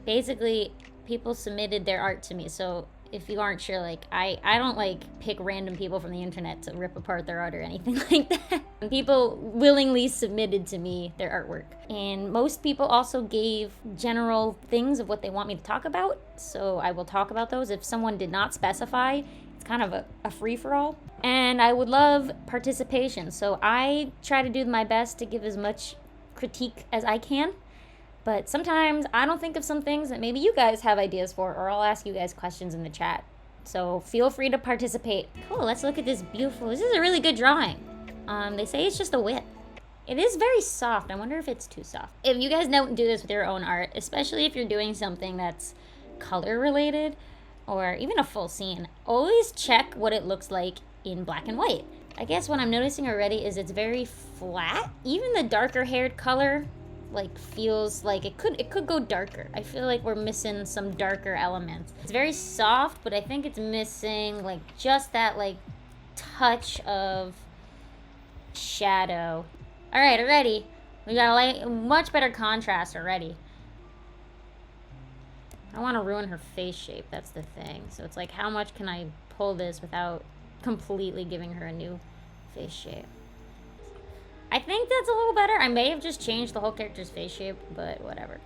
basically, people submitted their art to me. So if you aren't sure, like, I don't like pick random people from the internet to rip apart their art or anything like that. People willingly submitted to me their artwork. And most people also gave general things of what they want me to talk about. So I will talk about those. If someone did not specify, it's kind of a free-for-all. And I would love participation. So I try to do my best to give as much critique as I can. But sometimes I don't think of some things that maybe you guys have ideas for, or I'll ask you guys questions in the chat. So feel free to participate. Cool, let's look at this beautiful, this is a really good drawing. They say it's just a whip. It is very soft. I wonder if it's too soft. If you guys don't do this with your own art, especially if you're doing something that's color related, or even a full scene, always check what it looks like in black and white. I guess what I'm noticing already is it's very flat. Even the darker haired color like feels like it could go darker. I feel like we're missing some darker elements. It's very soft, but I think it's missing like just that like touch of shadow. All right, already we got a much better contrast already. I don't want to ruin her face shape, that's the thing. So it's like, how much can I pull this without completely giving her a new face shape? I think that's a little better. I may have just changed the whole character's face shape, but whatever.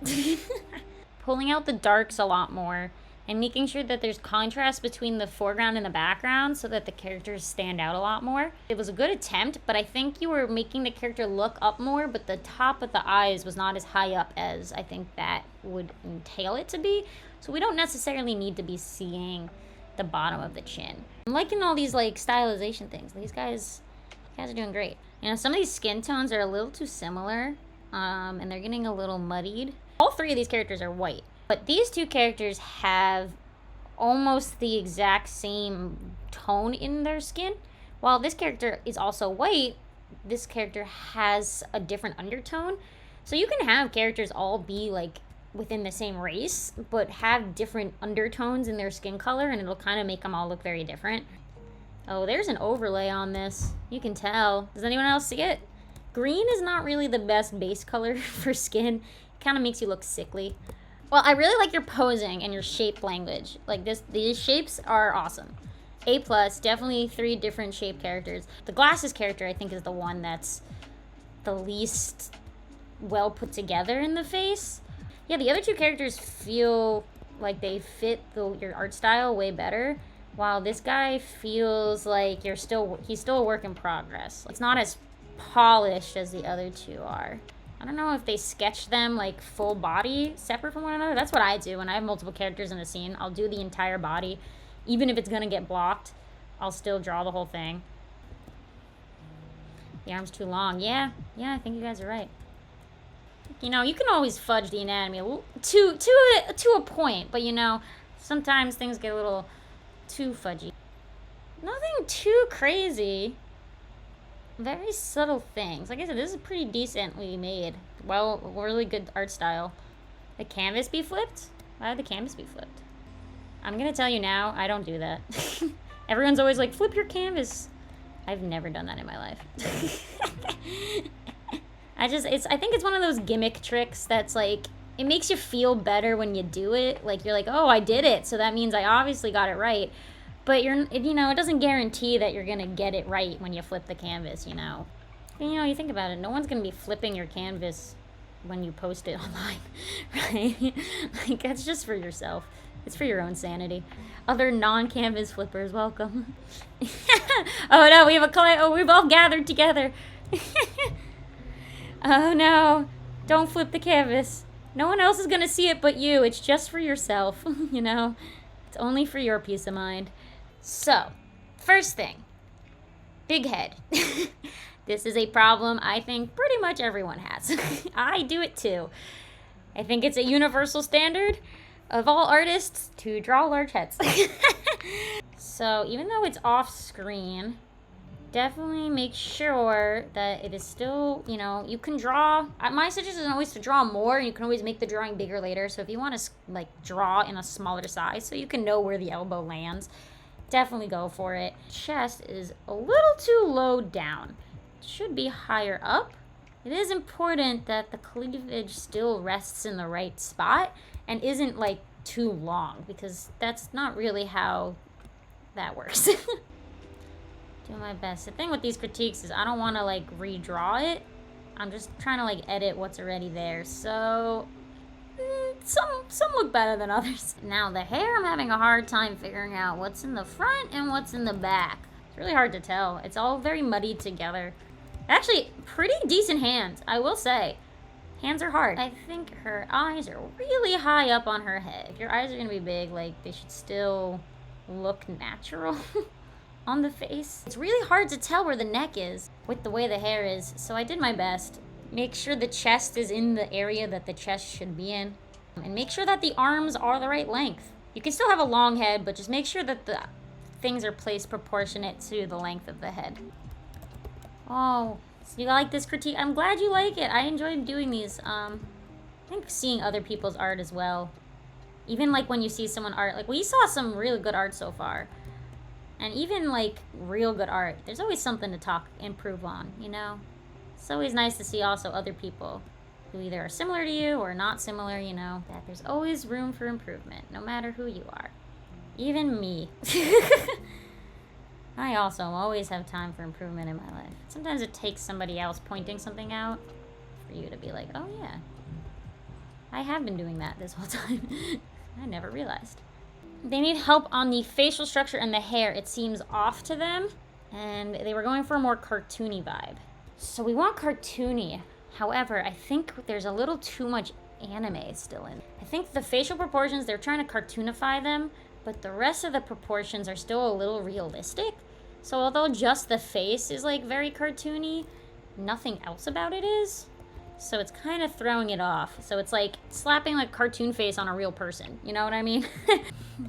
Pulling out the darks a lot more and making sure that there's contrast between the foreground and the background so that the characters stand out a lot more. It was a good attempt, but I think you were making the character look up more, but the top of the eyes was not as high up as I think that would entail it to be. So we don't necessarily need to be seeing the bottom of the chin. I'm liking all these like stylization things. These guys are doing great. You know, some of these skin tones are a little too similar, and they're getting a little muddied. All three of these characters are white, but these two characters have almost the exact same tone in their skin. While this character is also white, this character has a different undertone. So you can have characters all be like within the same race, but have different undertones in their skin color, and it'll kind of make them all look very different. Oh, there's an overlay on this. You can tell. Does anyone else see it? Green is not really the best base color for skin. It kind of makes you look sickly. Well, I really like your posing and your shape language. Like these shapes are awesome. A+, definitely 3 different shape characters. The glasses character, I think, is the one that's the least well put together in the face. Yeah, the other 2 characters feel like they fit your art style way better. While this guy feels like he's still a work in progress. It's not as polished as the other 2 are. I don't know if they sketch them like full body separate from one another. That's what I do when I have multiple characters in a scene. I'll do the entire body. Even if it's gonna get blocked, I'll still draw the whole thing. The arm's too long. Yeah, I think you guys are right. You know, you can always fudge the anatomy to a point, but you know, sometimes things get a little too fudgy. Nothing too crazy. Very subtle things. Like I said, this is pretty decently made. Well, really good art style. The canvas be flipped? Why would the canvas be flipped? I'm gonna tell you now, I don't do that. Everyone's always like, flip your canvas. I've never done that in my life. I think it's one of those gimmick tricks that's like, it makes you feel better when you do it. Like, you're like, oh, I did it, so that means I obviously got it right. But you know, it doesn't guarantee that you're gonna get it right when you flip the canvas, you know. And, you know, you think about it, no one's gonna be flipping your canvas when you post it online, right? Like, that's just for yourself. It's for your own sanity. Other non-canvas flippers, welcome. Oh no, we have a client. Oh, we've all gathered together. Oh no, don't flip the canvas. No one else is gonna see it but you. It's just for yourself, you know? It's only for your peace of mind. So, first thing, big head. This is a problem I think pretty much everyone has. I do it too. I think it's a universal standard of all artists to draw large heads. So, even though it's off screen, definitely make sure that it is still, you know, you can draw. My suggestion is always to draw more, and you can always make the drawing bigger later. So if you want to like draw in a smaller size so you can know where the elbow lands, definitely go for it. Chest is a little too low down. It should be higher up. it is important that the cleavage still rests in the right spot and isn't like too long, because that's not really how that works. Do my best. The thing with these critiques is I don't want to like redraw it. I'm just trying to like edit what's already there. So some look better than others. Now the hair, I'm having a hard time figuring out what's in the front and what's in the back. It's really hard to tell. It's all very muddied together. Actually, pretty decent hands, I will say. Hands are hard. I think her eyes are really high up on her head. If your eyes are gonna be big, like, they should still look natural on the face. It's really hard to tell where the neck is with the way the hair is, so I did my best. Make sure the chest is in the area that the chest should be in, and make sure that the arms are the right length. You can still have a long head, but just make sure that the things are placed proportionate to the length of the head. Oh, so you like this critique? I'm glad you like it. I enjoyed doing these. I think seeing other people's art as well. Even like when you see someone art, like we saw some really good art so far. And even like real good art, there's always something to improve on, you know? It's always nice to see also other people who either are similar to you or not similar, you know? That there's always room for improvement, no matter who you are. Even me. I also always have time for improvement in my life. Sometimes it takes somebody else pointing something out for you to be like, oh yeah, I have been doing that this whole time. I never realized. They need help on the facial structure and the hair. It seems off to them, and they were going for a more cartoony vibe. So we want cartoony. However, I think there's a little too much anime still in. I think the facial proportions, they're trying to cartoonify them, but the rest of the proportions are still a little realistic. So although just the face is like very cartoony, nothing else about it is. So it's kind of throwing it off. So it's like slapping like cartoon face on a real person. You know what I mean?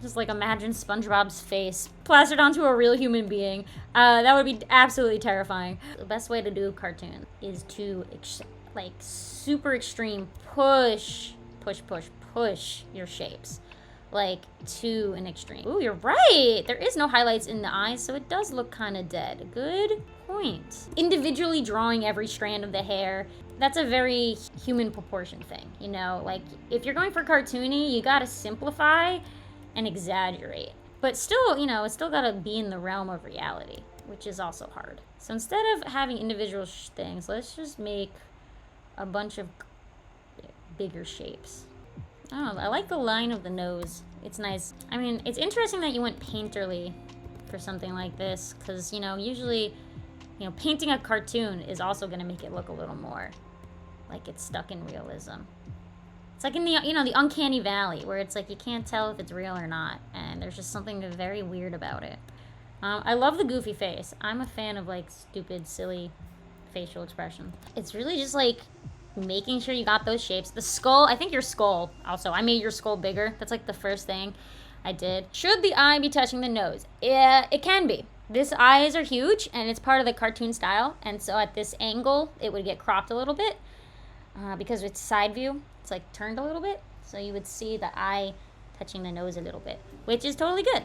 Just like imagine SpongeBob's face plastered onto a real human being. That would be absolutely terrifying. The best way to do cartoon is to like super extreme push your shapes. Like to an extreme. Ooh, you're right. There is no highlights in the eyes, so it does look kind of dead. Good point. Individually drawing every strand of the hair, that's a very human proportion thing, you know? Like, if you're going for cartoony, you gotta simplify and exaggerate. But still, you know, it's still gotta be in the realm of reality, which is also hard. So instead of having individual things, let's just make a bunch of bigger shapes. I don't know, I like the line of the nose. It's nice. I mean, it's interesting that you went painterly for something like this, because, you know, usually, you know, painting a cartoon is also going to make it look a little more like it's stuck in realism. It's like in the, you know, the uncanny valley, where it's like you can't tell if it's real or not, and there's just something very weird about it. I love the goofy face. I'm a fan of, like, stupid, silly facial expression. It's really just, like, making sure you got those shapes. The skull, I think your skull, also, I made your skull bigger. That's like the first thing I did. Should the eye be touching the nose? Yeah, it can be. This eyes are huge, and it's part of the cartoon style, and so at this angle, it would get cropped a little bit, because it's side view. It's like turned a little bit, so you would see the eye touching the nose a little bit, which is totally good.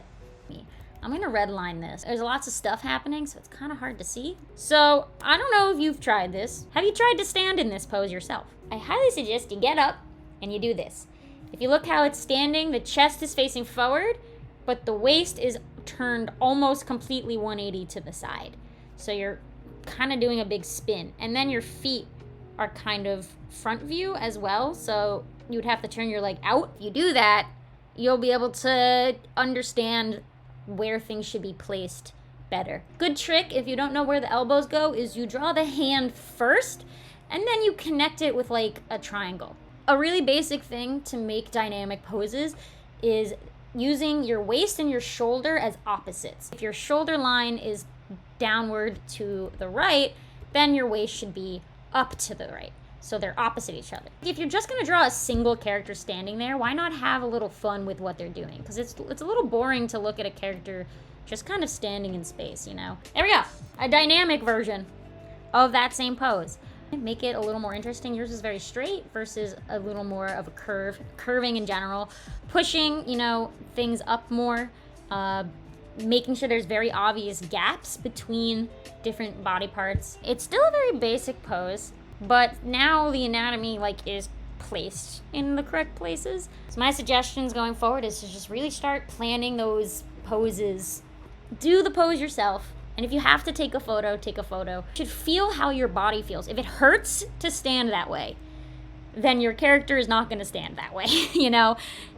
I'm gonna redline this. There's lots of stuff happening, so it's kind of hard to see. So, I don't know if you've tried this. Have you tried to stand in this pose yourself? I highly suggest you get up and you do this. If you look how it's standing, the chest is facing forward, but the waist is turned almost completely 180 to the side. So you're kind of doing a big spin. And then your feet are kind of front view as well, so you would have to turn your leg out. If you do that, you'll be able to understand where things should be placed better. Good trick, if you don't know where the elbows go, is you draw the hand first, and then you connect it with like a triangle. A really basic thing to make dynamic poses is using your waist and your shoulder as opposites. If your shoulder line is downward to the right, then your waist should be up to the right. So they're opposite each other. If you're just gonna draw a single character standing there, why not have a little fun with what they're doing? Because it's a little boring to look at a character just kind of standing in space, you know? There we go, a dynamic version of that same pose. Make it a little more interesting. Yours is very straight versus a little more of a curving in general. Pushing, you know, things up more. Making sure there's very obvious gaps between different body parts. It's still a very basic pose. But now the anatomy like is placed in the correct places. So my suggestions going forward is to just really start planning those poses. Do the pose yourself. And if you have to take a photo, take a photo. You should feel how your body feels. If it hurts to stand that way, then your character is not going to stand that way, you know?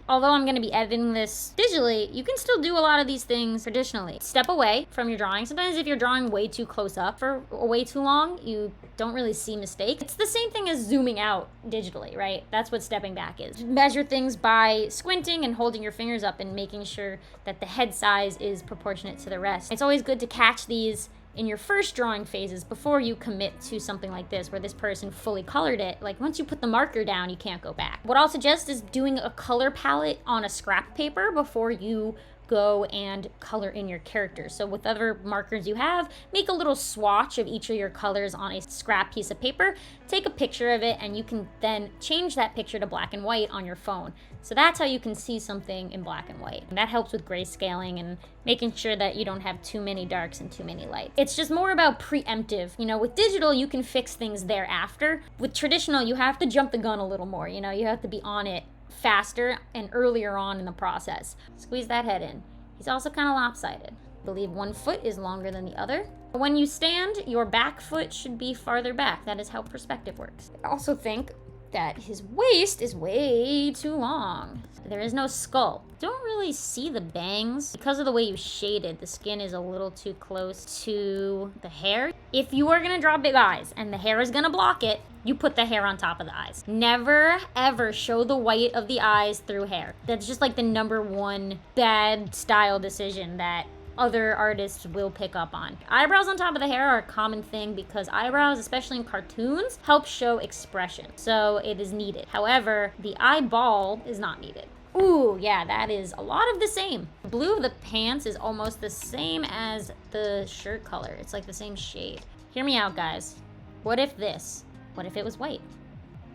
Although I'm going to be editing this digitally, you can still do a lot of these things traditionally. Step away from your drawing. Sometimes if you're drawing way too close up for way too long, you don't really see mistakes. It's the same thing as zooming out digitally, right? That's what stepping back is. Measure things by squinting and holding your fingers up and making sure that the head size is proportionate to the rest. It's always good to catch these in your first drawing phases before you commit to something like this where this person fully colored it. Like once you put the marker down, you can't go back. What I'll suggest is doing a color palette on a scrap paper before you go and color in your character. So with other markers you have, make a little swatch of each of your colors on a scrap piece of paper, take a picture of it, and you can then change that picture to black and white on your phone. So that's how you can see something in black and white. And that helps with grayscaling and making sure that you don't have too many darks and too many lights. It's just more about preemptive. You know, with digital, you can fix things thereafter. With traditional, you have to jump the gun a little more. You know, you have to be on it faster and earlier on in the process. Squeeze that head in. He's also kind of lopsided. I believe one foot is longer than the other. When you stand, your back foot should be farther back. That is how perspective works. I also think that his waist is way too long. There is no skull. Don't really see the bangs. Because of the way you shaded, the skin is a little too close to the hair. If you are gonna draw big eyes and the hair is gonna block it, you put the hair on top of the eyes. Never, ever show the white of the eyes through hair. That's just like the #1 bad style decision that other artists will pick up on. Eyebrows on top of the hair are a common thing because eyebrows, especially in cartoons, help show expression. So it is needed. However, the eyeball is not needed. Ooh, yeah, that is a lot of the same. The blue of the pants is almost the same as the shirt color. It's like the same shade. Hear me out, guys. What if this? What if it was white?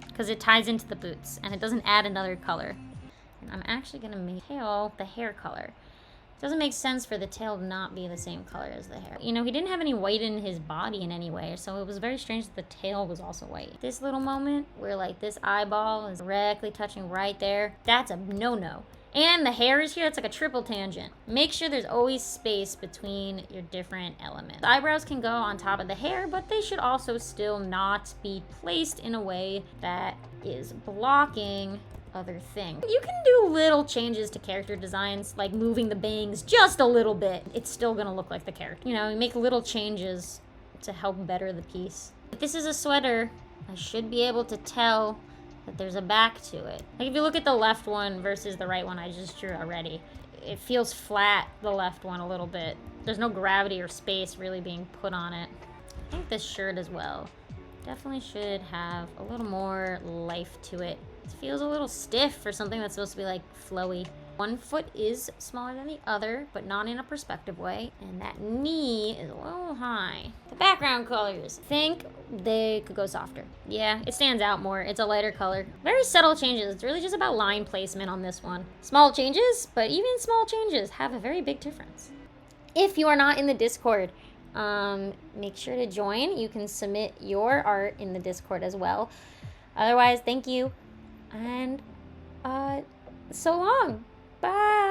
Because it ties into the boots and it doesn't add another color. And I'm actually gonna make tail the hair color. It doesn't make sense for the tail to not be the same color as the hair. You know, he didn't have any white in his body in any way, so it was very strange that the tail was also white. This little moment where like this eyeball is directly touching right there, that's a no-no. And the hair is here, it's like a triple tangent. Make sure there's always space between your different elements. The eyebrows can go on top of the hair, but they should also still not be placed in a way that is blocking other things. You can do little changes to character designs, like moving the bangs just a little bit. It's still gonna look like the character. You know, you make little changes to help better the piece. If this is a sweater, I should be able to tell that there's a back to it. Like if you look at the left one versus the right one I just drew already, it feels flat, the left one, a little bit. There's no gravity or space really being put on it. I think this shirt as well definitely should have a little more life to it. It feels a little stiff for something that's supposed to be like flowy. One foot is smaller than the other, but not in a perspective way. And that knee is a little high. The background colors, I think they could go softer. Yeah, it stands out more. It's a lighter color. Very subtle changes. It's really just about line placement on this one. Small changes, but even small changes have a very big difference. If you are not in the Discord, make sure to join. You can submit your art in the Discord as well. Otherwise, thank you. And so long. Bye.